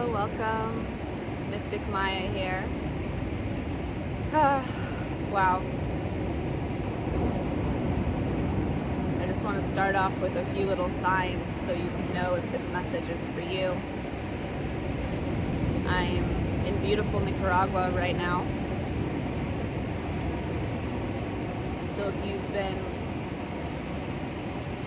Hello, welcome. Mystic Maya here. Wow. I just want to start off with a few little signs so you can know if this message is for you. I'm in beautiful Nicaragua right now. So if you've been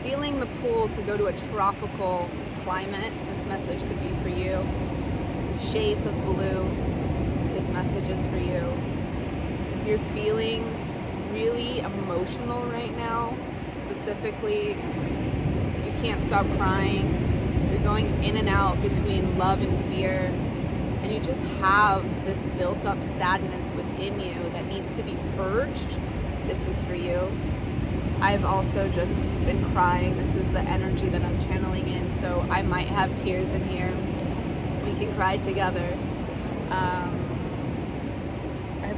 feeling the pull to go to a tropical climate, this message could be for you. Shades of blue, this message is for you. If you're feeling really emotional right now, specifically, you can't stop crying, you're going in and out between love and fear, and you just have this built up sadness within you that needs to be purged, this is for you. I've also just been crying. This is the energy that I'm channeling in, so I might have tears in here. We can cry together. I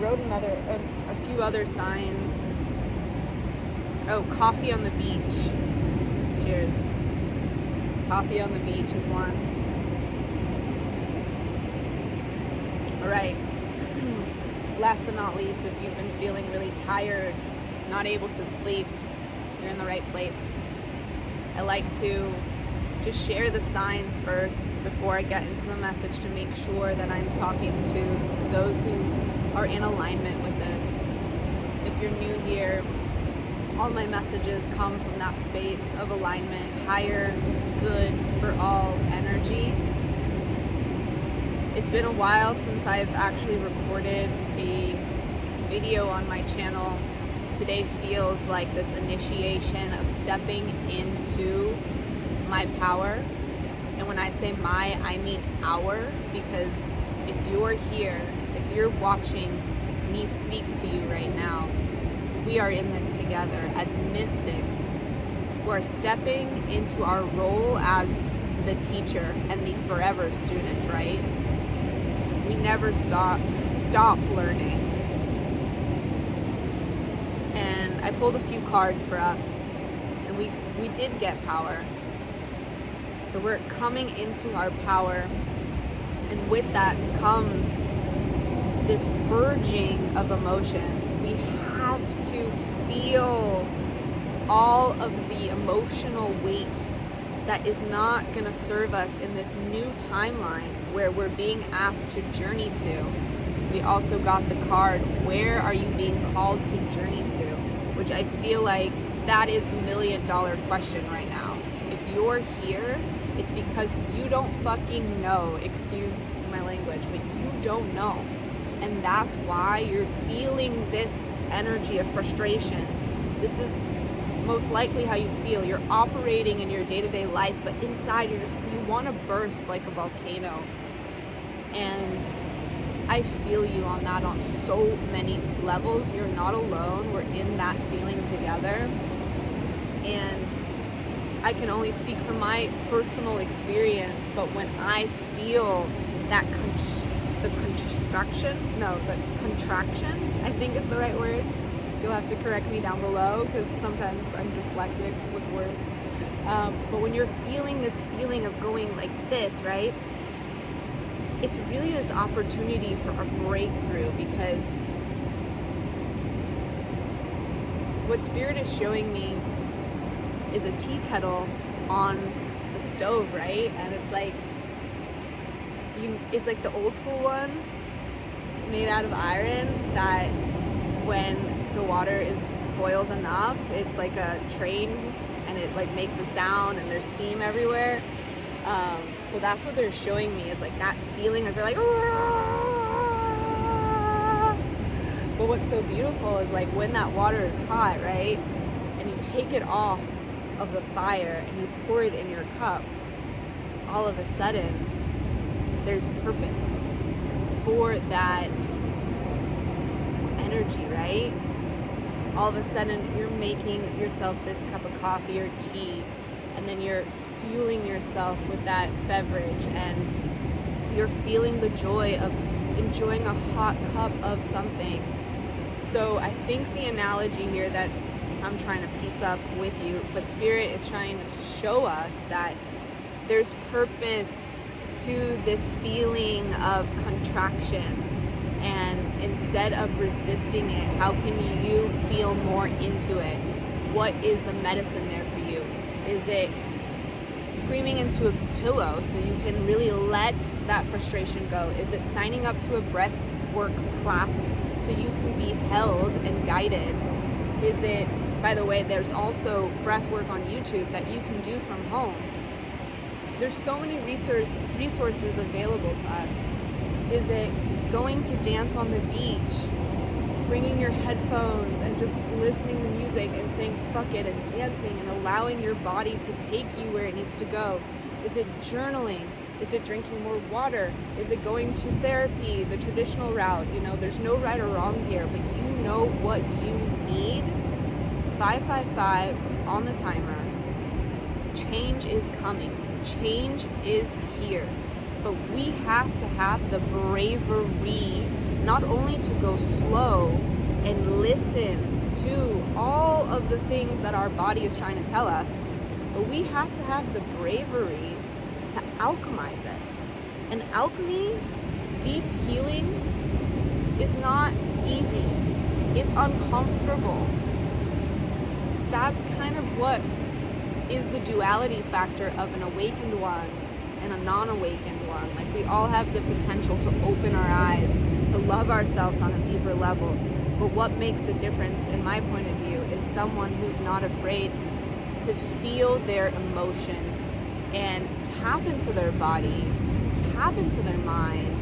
wrote a few other signs. Oh, coffee on the beach. Cheers. Coffee on the beach is one. All right. Last but not least, if you've been feeling really tired, not able to sleep, you're in the right place. I like to just share the signs first before I get into the message to make sure that I'm talking to those who are in alignment with this. If you're new here, all my messages come from that space of alignment, higher, good for all energy. It's been a while since I've actually recorded a video on my channel. Today feels like this initiation of stepping into my power. And when I say my, I mean our, because if you're here, if you're watching me speak to you right now, we are in this together as mystics who are stepping into our role as the teacher and the forever student, right? We never stop learning. And I pulled a few cards for us, and we did get power. So we're coming into our power, and with that comes this purging of emotions. We have to feel all of the emotional weight that is not going to serve us in this new timeline where we're being asked to journey to. We also got the card, where are you being called to journey to? Which I feel like that is the $1 million question right now. If you're here, it's because you don't fucking know, excuse my language, but you don't know. And that's why you're feeling this energy of frustration. This is most likely how you feel. You're operating in your day-to-day life, but inside you want to burst like a volcano. And I feel you on that on so many levels. You're not alone. We're in that feeling together. And I can only speak from my personal experience, but when I feel that the contraction, I think is the right word. You'll have to correct me down below because sometimes I'm dyslexic with words. But when you're feeling this feeling of going like this, right? It's really this opportunity for a breakthrough, because what Spirit is showing me is a tea kettle on the stove, right? And it's like the old school ones made out of iron that when the water is boiled enough, it's like a train and it like makes a sound and there's steam everywhere. So that's what they're showing me, is like that feeling of you're like, Aah! But what's so beautiful is like when that water is hot, right? And you take it off of the fire and you pour it in your cup, all of a sudden there's purpose for that energy, right? All of a sudden you're making yourself this cup of coffee or tea, and then you're fueling yourself with that beverage, and you're feeling the joy of enjoying a hot cup of something. So I think the analogy here that I'm trying to piece up with you, but Spirit is trying to show us that there's purpose to this feeling of contraction, and instead of resisting it, how can you feel more into it? What is the medicine there for you? Is it screaming into a pillow so you can really let that frustration go? Is it signing up to a breath work class so you can be held and guided? Is it, by the way, there's also breath work on YouTube that you can do from home. There's so many resources available to us. Is it going to dance on the beach, bringing your headphones and just listening to music and saying fuck it and dancing and allowing your body to take you where it needs to go? Is it journaling? Is it drinking more water? Is it going to therapy, the traditional route? There's no right or wrong here, but you know what you need. 555 on the timer. Change is coming. Change is here. But we have to have the bravery not only to go slow and listen to all of the things that our body is trying to tell us, but we have to have the bravery to alchemize it. And alchemy, deep healing, is not easy. It's uncomfortable. That's kind of what is the duality factor of an awakened one and a non-awakened one. Like, we all have the potential to open our eyes, to love ourselves on a deeper level. But what makes the difference, in my point of view, is someone who's not afraid to feel their emotions and tap into their body, tap into their mind,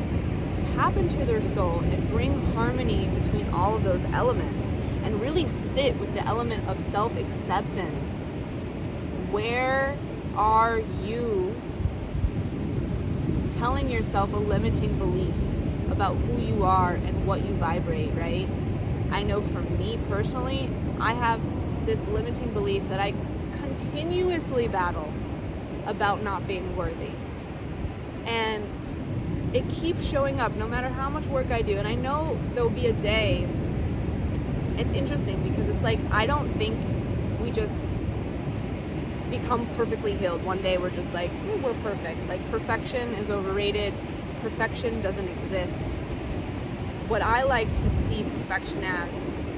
tap into their soul, and bring harmony between all of those elements, and really sit with the element of self-acceptance. Where are you telling yourself a limiting belief about who you are and what you vibrate, right? I know for me personally, I have this limiting belief that I continuously battle about not being worthy. And it keeps showing up no matter how much work I do. And I know there'll be a day. It's interesting because it's like, I don't think we just become perfectly healed. One day we're just like, we're perfect. Like, perfection is overrated. Perfection doesn't exist. What I like to see perfection as,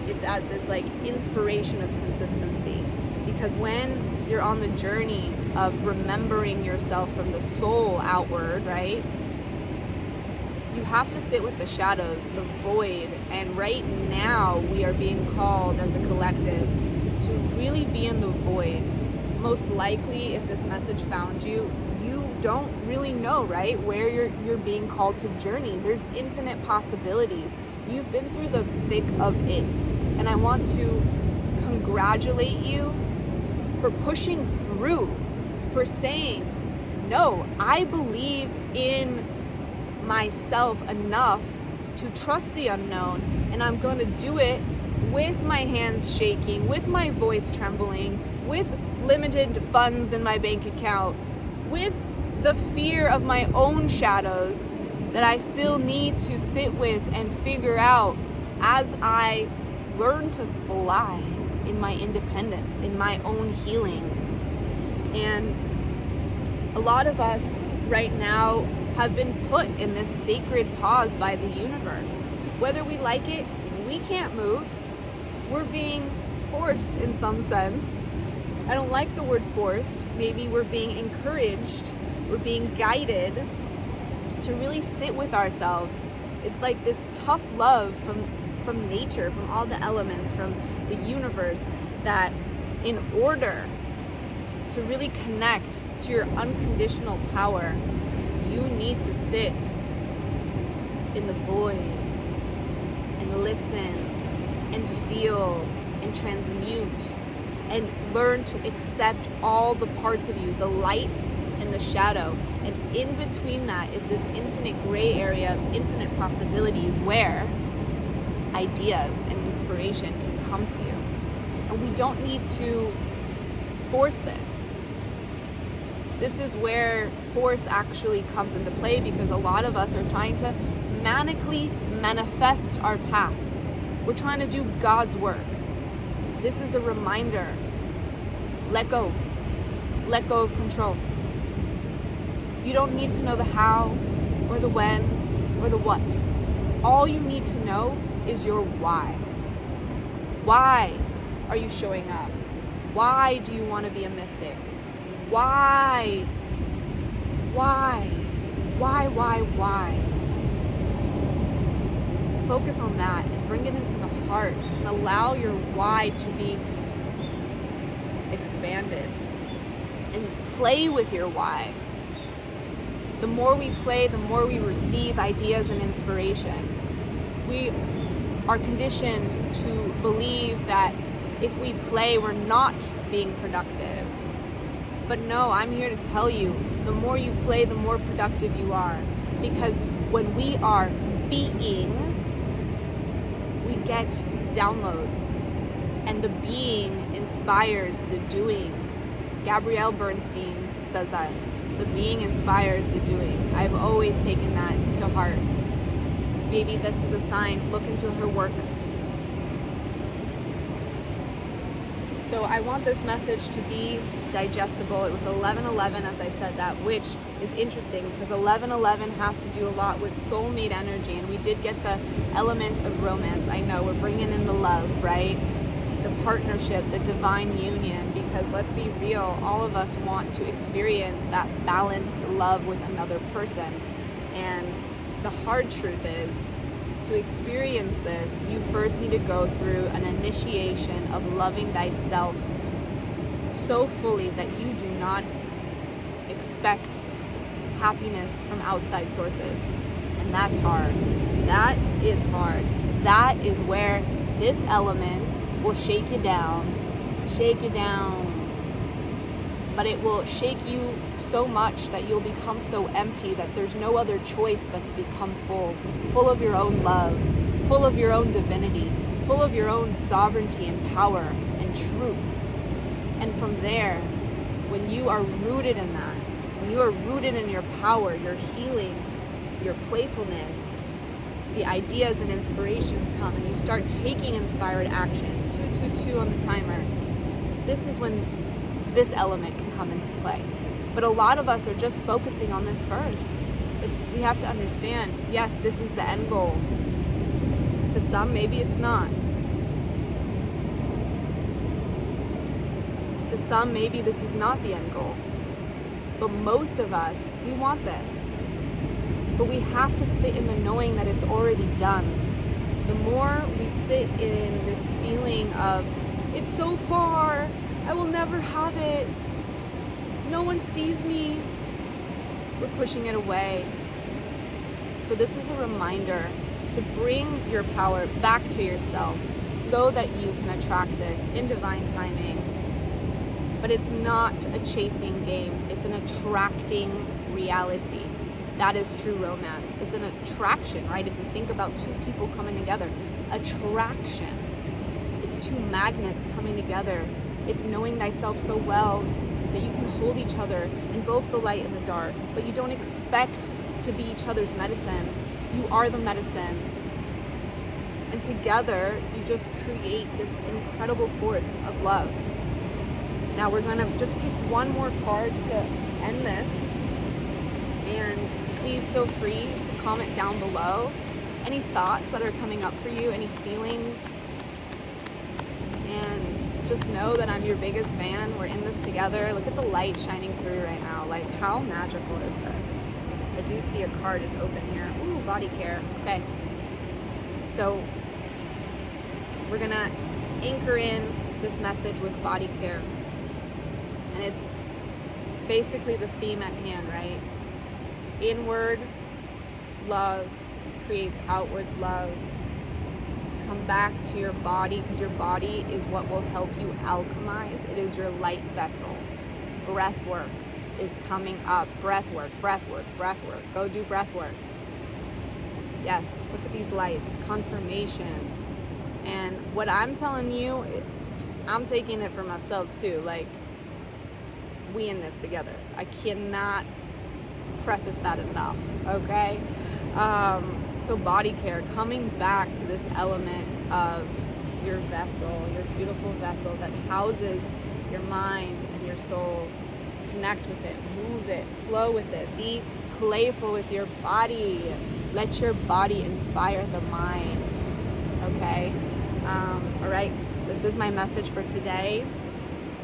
it's as this like inspiration of consistency. Because when you're on the journey of remembering yourself from the soul outward, right? You have to sit with the shadows, the void. And right now we are being called as a collective to really be in the void. Most likely, if this message found you, you don't really know, right, where you're being called to journey. There's infinite possibilities. You've been through the thick of it. And I want to congratulate you for pushing through, for saying, no, I believe in myself enough to trust the unknown, and I'm going to do it with my hands shaking, with my voice trembling, with limited funds in my bank account, with the fear of my own shadows that I still need to sit with and figure out as I learn to fly in my independence, in my own healing. And a lot of us right now have been put in this sacred pause by the universe. Whether we like it, we can't move. We're being forced in some sense. I don't like the word forced. Maybe we're being encouraged, we're being guided to really sit with ourselves. It's like this tough love from nature, from all the elements, from the universe, that in order to really connect to your unconditional power, you need to sit in the void and listen and feel and transmute and learn to accept all the parts of you, the light and the shadow. And in between that is this infinite gray area of infinite possibilities where ideas and inspiration can come to you. And we don't need to force this. This is where force actually comes into play, because a lot of us are trying to manically manifest our path. We're trying to do God's work. This is a reminder. Let go. Let go of control. You don't need to know the how or the when or the what. All you need to know is your why. Why are you showing up? Why do you want to be a mystic? Why? Why? Why? Focus on that and bring it into the heart and allow your why to be expanded. And play with your why. The more we play, the more we receive ideas and inspiration. We are conditioned to believe that if we play, we're not being productive. But no, I'm here to tell you, the more you play, the more productive you are. Because when we are being, we get downloads. And the being inspires the doing. Gabrielle Bernstein says that. The being inspires the doing. I've always taken that to heart. Maybe this is a sign. Look into her work. So I want this message to be digestible. It was 11/11 as I said that, which is interesting because 11/11 has to do a lot with soulmate energy, and we did get the element of romance. I know we're bringing in the love, right? The partnership, the divine union, because let's be real, all of us want to experience that balanced love with another person. And the hard truth is, to experience this, you first need to go through an initiation of loving thyself so fully that you do not expect happiness from outside sources. And that's hard. That is hard. That is where this element will shake you down. But it will shake you so much that you'll become so empty that there's no other choice but to become full of your own love, full of your own divinity, full of your own sovereignty and power and truth. And from there, when you are rooted in that, when you are rooted in your power, your healing, your playfulness, the ideas and inspirations come and you start taking inspired action, 222 on the timer. This is when this element can come into play. But a lot of us are just focusing on this first. We have to understand, yes, this is the end goal. To some, maybe it's not. To some, maybe this is not the end goal. But most of us, we want this. But we have to sit in the knowing that it's already done. The more we sit in this feeling of, it's so far, I will never have it, no one sees me, we're pushing it away. So this is a reminder to bring your power back to yourself so that you can attract this in divine timing. But it's not a chasing game, it's an attracting reality. That is true romance. It's an attraction, right? If you think about two people coming together, attraction. It's two magnets coming together. It's knowing thyself so well that you can hold each other in both the light and the dark, but you don't expect to be each other's medicine. You are the medicine. And together, you just create this incredible force of love. Now we're gonna just pick one more card to end this. And please feel free to comment down below any thoughts that are coming up for you, any feelings. And just know that I'm your biggest fan. We're in this together. Look at the light shining through right now. Like, how magical is this? I do see a card is open here. Ooh, body care. Okay. So we're gonna anchor in this message with body care. And it's basically the theme at hand, right? Inward love creates outward love. Come back to your body, because your body is what will help you alchemize. It is your light vessel. Breath work is coming up. Breath work. Go do breath work. Yes, look at these lights. Confirmation. And what I'm telling you, I'm taking it for myself too. Like, we in this together. I cannot preface that enough, okay? So body care, coming back to this element of your vessel, your beautiful vessel that houses your mind and your soul. connect with it, move it, flow with it, be playful with your body. Let your body inspire the mind. Okay? All right, this is my message for today.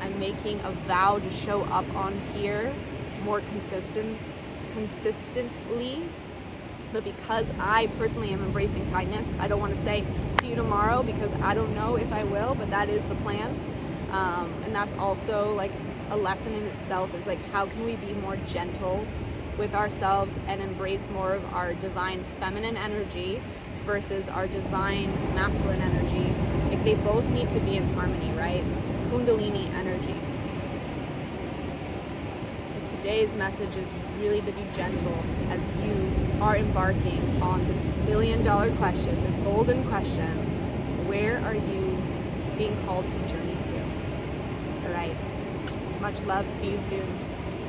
I'm making a vow to show up on here more consistently. But because I personally am embracing kindness, I don't want to say see you tomorrow because I don't know if I will, but that is the plan. And that's also like a lesson in itself, is like, how can we be more gentle with ourselves and embrace more of our divine feminine energy versus our divine masculine energy. Like, they both need to be in harmony, right? Kundalini energy. But today's message is really to be gentle as you are embarking on the $1,000,000 question, the golden question: where are you being called to journey to? All right. Much love. See you soon.